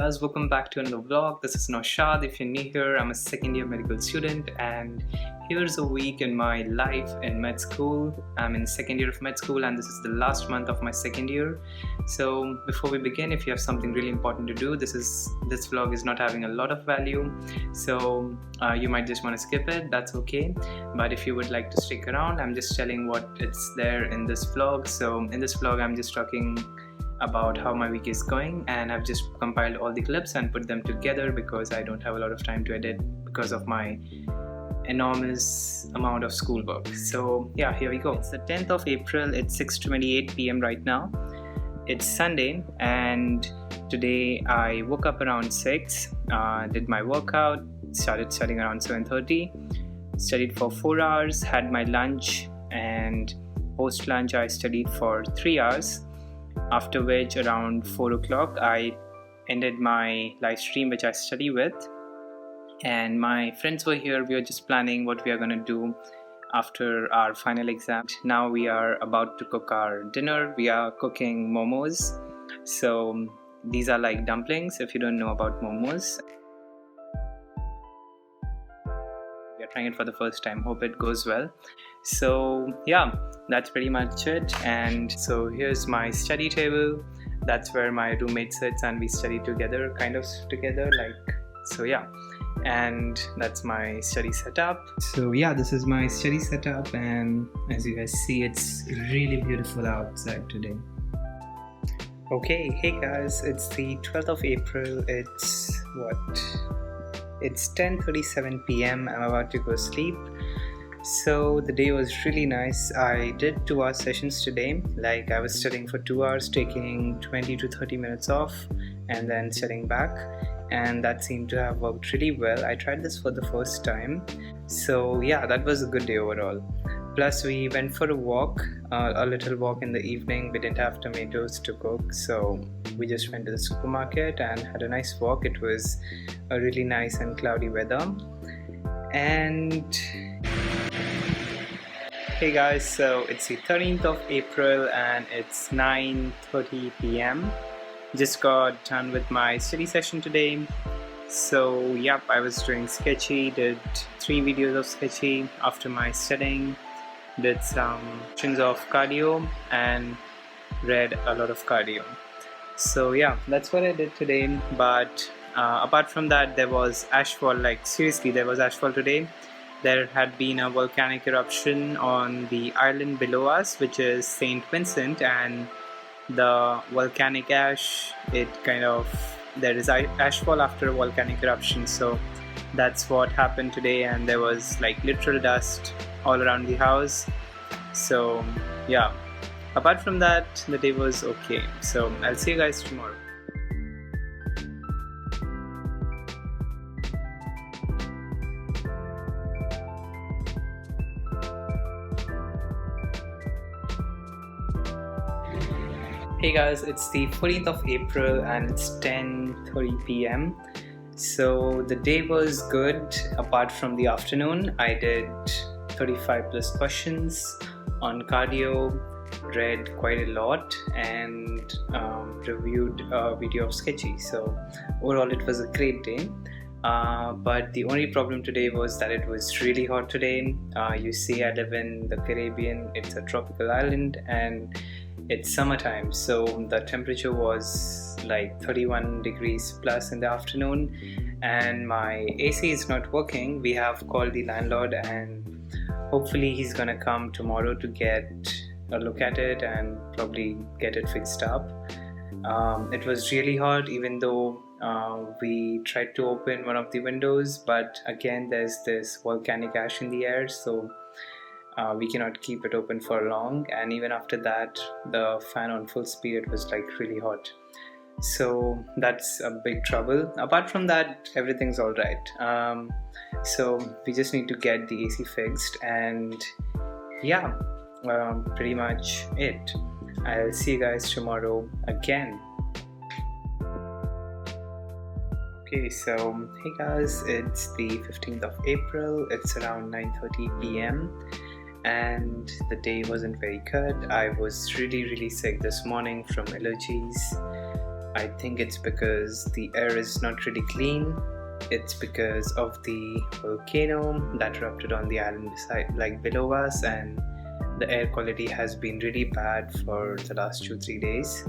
Guys, welcome back to another vlog. This is Naushad. If you're new here, I'm a second year medical student, and here's a week in my life in med school. I'm in second year of med school, and this is the last month of my second year. So before we begin, if you have something really important to do, this vlog is not having a lot of value, so you might just want to skip it. That's okay. But if you would like to stick around, I'm just telling what it's there in this vlog. So in this vlog, I'm just talking about how my week is going, and I've just compiled all the clips and put them together because I don't have a lot of time to edit because of my enormous amount of schoolwork. So yeah, here we go. It's the 10th of April. It's 6:28 p.m. right now. It's Sunday, and today I woke up around 6, did my workout, started studying around 7:30, studied for 4 hours, had my lunch, and post lunch I studied for 3 hours. After which, around 4 o'clock, I ended my live stream which I study with, and my friends were here. We were just planning what we are going to do after our final exam. Now we are about to cook our dinner. We are cooking momos. So these are like dumplings, if you don't know about momos. We are trying it for the first time. Hope it goes well. So yeah, that's pretty much it. And so here's my study table. That's where my roommate sits and we study together, kind of together, like so. Yeah, and that's my study setup. So yeah, this is my study setup, and as you guys see, it's really beautiful outside today. Okay, hey guys, it's the 12th of April. It's 10:37 p.m. I'm about to go sleep. So the day was really nice. I did 2-hour sessions today. Like, I was studying for 2 hours, taking 20 to 30 minutes off, and then studying back, and that seemed to have worked really well. I tried this for the first time, so yeah, that was a good day overall. Plus we went for a walk, a little walk in the evening. We didn't have tomatoes to cook, so we just went to the supermarket and had a nice walk. It was a really nice and cloudy weather. And hey guys, so it's the 13th of April and it's 9:30 p.m. Just got done with my study session today. So yep, I was doing sketchy, did 3 videos of sketchy after my studying, did some sections of cardio and read a lot of cardio. So yeah, that's what I did today. But apart from that, there was ashfall. Like, seriously, there was ashfall today. There had been a volcanic eruption on the island below us, which is St. Vincent, and the volcanic ash, there is ashfall after a volcanic eruption. So that's what happened today, and there was like literal dust all around the house. So yeah, apart from that, the day was okay. So I'll see you guys tomorrow. Hey guys, it's the 14th of April and it's 10:30 p.m. So the day was good apart from the afternoon. I did 35 plus questions on cardio, read quite a lot, and reviewed a video of sketchy. So overall it was a great day. But the only problem today was that it was really hot today. You see, I live in the Caribbean. It's a tropical island and it's summertime, so the temperature was like 31 degrees plus in the afternoon, and my AC is not working. We have called the landlord, and hopefully he's gonna come tomorrow to get a look at it and probably get it fixed up. It was really hot, even though we tried to open one of the windows, but again there's this volcanic ash in the air, so we cannot keep it open for long, and even after that, the fan on full speed, it was like really hot. So that's a big trouble. Apart from that, everything's all right. So we just need to get the AC fixed, and yeah, pretty much it. I'll see you guys tomorrow again. Okay, so hey guys, it's the 15th of April. It's around 9:30 p.m. and the day wasn't very good. I was really sick this morning from allergies. I think it's because the air is not really clean. It's because of the volcano that erupted on the island beside, like below us, and the air quality has been really bad for the last 2-3 days.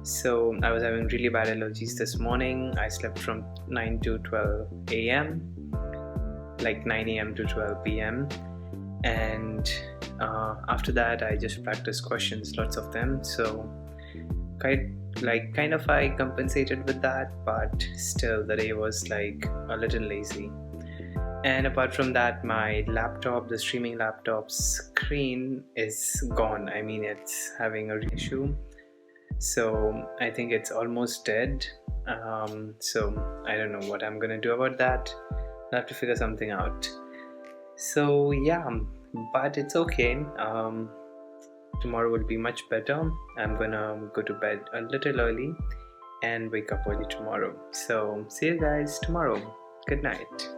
So I was having really bad allergies this morning. I slept from 9 to 12 a.m, like 9 a.m. to 12 p.m, and after that I just practiced questions, lots of them. So kind of I compensated with that, but still the day was like a little lazy. And apart from that, my laptop, the streaming laptop's screen is gone. I mean, it's having a issue. So I think it's almost dead. So I don't know what I'm gonna do about that. I'll have to figure something out. So yeah, but it's okay. Tomorrow will be much better. I'm gonna go to bed a little early and wake up early tomorrow. So see you guys tomorrow. Good night.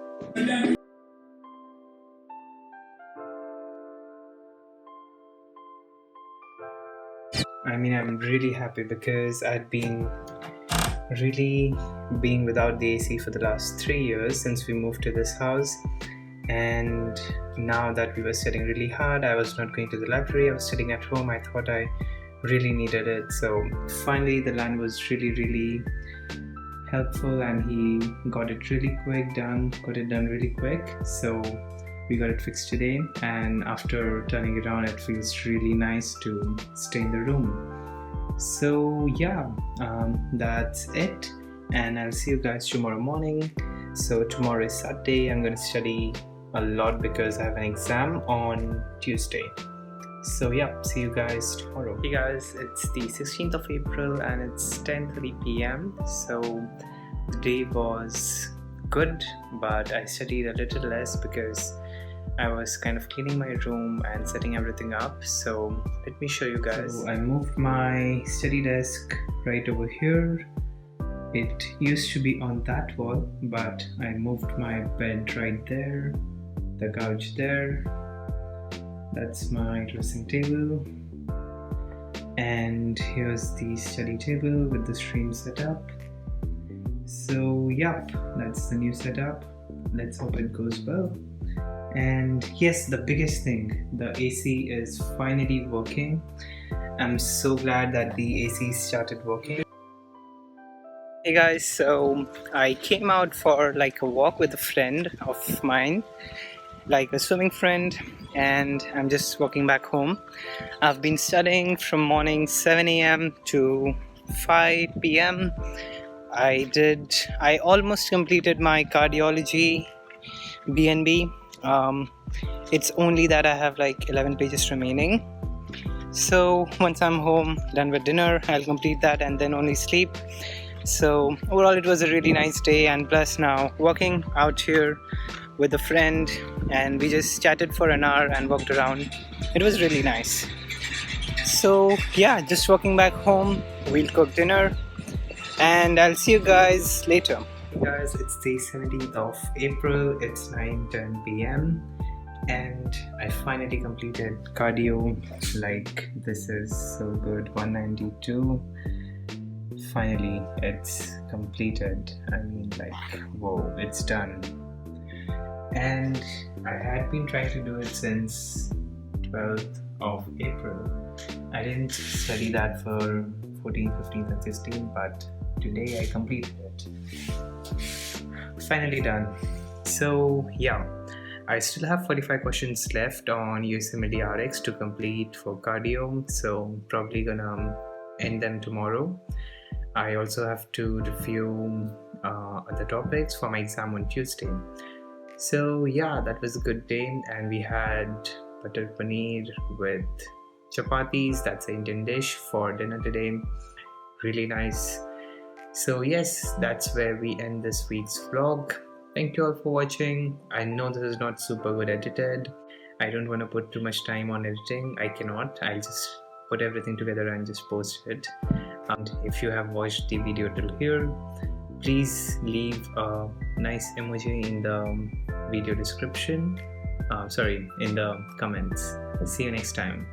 I mean, I'm really happy because I'd been really being without the AC for the last 3 years since we moved to this house. And now that we were studying really hard, I was not going to the library, I was sitting at home. I thought I really needed it. So finally the land was really helpful, and he got it really quick done, got it done really quick. So we got it fixed today, and after turning it on, it feels really nice to stay in the room. So yeah, that's it, and I'll see you guys tomorrow morning. So tomorrow is Saturday. I'm going to study a lot because I have an exam on Tuesday. So yeah, see you guys tomorrow. Hey guys, it's the 16th of April and it's 10:30 p.m. So the day was good, but I studied a little less because I was kind of cleaning my room and setting everything up. So let me show you guys. So I moved my study desk right over here. It used to be on that wall, but I moved my bed right there, the couch there. That's my dressing table. And here's the study table with the stream setup. So yep, that's the new setup. Let's hope it goes well. And yes, the biggest thing, the AC is finally working. I'm so glad that the AC started working. Hey guys, so I came out for like a walk with a friend of mine, like a swimming friend, and I'm just walking back home. I've been studying from morning 7 a.m. to 5 p.m. I almost completed my cardiology BNB. It's only that I have like 11 pages remaining. So once I'm home, done with dinner, I'll complete that and then only sleep. So overall it was a really nice day, and plus now walking out here with a friend, and we just chatted for an hour and walked around. It was really nice. So yeah, just walking back home. We'll cook dinner and I'll see you guys later. Hey guys, it's the 17th of April. It's 9:10 p.m. and I finally completed cardio. Like, this is so good. 192. Finally it's completed. I mean, like, whoa, it's done. And I had been trying to do it since 12th of April. I didn't study that for 14th, 15th and 16th, but today I completed it. Finally done. So yeah, I still have 45 questions left on USMLE RX to complete for cardio, so probably gonna end them tomorrow. I also have to review other topics for my exam on Tuesday. So yeah, that was a good day, and we had butter paneer with chapatis. That's an Indian dish for dinner today. Really nice. So yes, that's where we end this week's vlog. Thank you all for watching. I know this is not super good edited. I don't want to put too much time on editing. I cannot. I'll just put everything together and just post it. And if you have watched the video till here, please leave a nice emoji in the video description. In the comments. See you next time.